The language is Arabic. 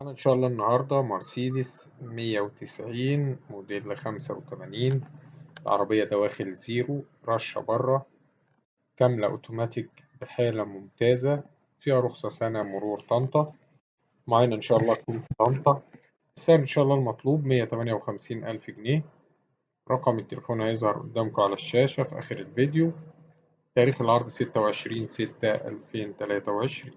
أنا إن شاء الله النهاردة مرسيدس 190 موديل 85. العربية دواخل زيرو، رشة برا، كاملة أوتوماتيك بحالة ممتازة، فيها رخصة سنة مرور طنطا. معانا إن شاء الله تكون في طنطا. السعر إن شاء الله المطلوب 158,000 جنيه. رقم التليفون هيظهر قدامكم على الشاشة في آخر الفيديو. تاريخ العرض 26/6/2023.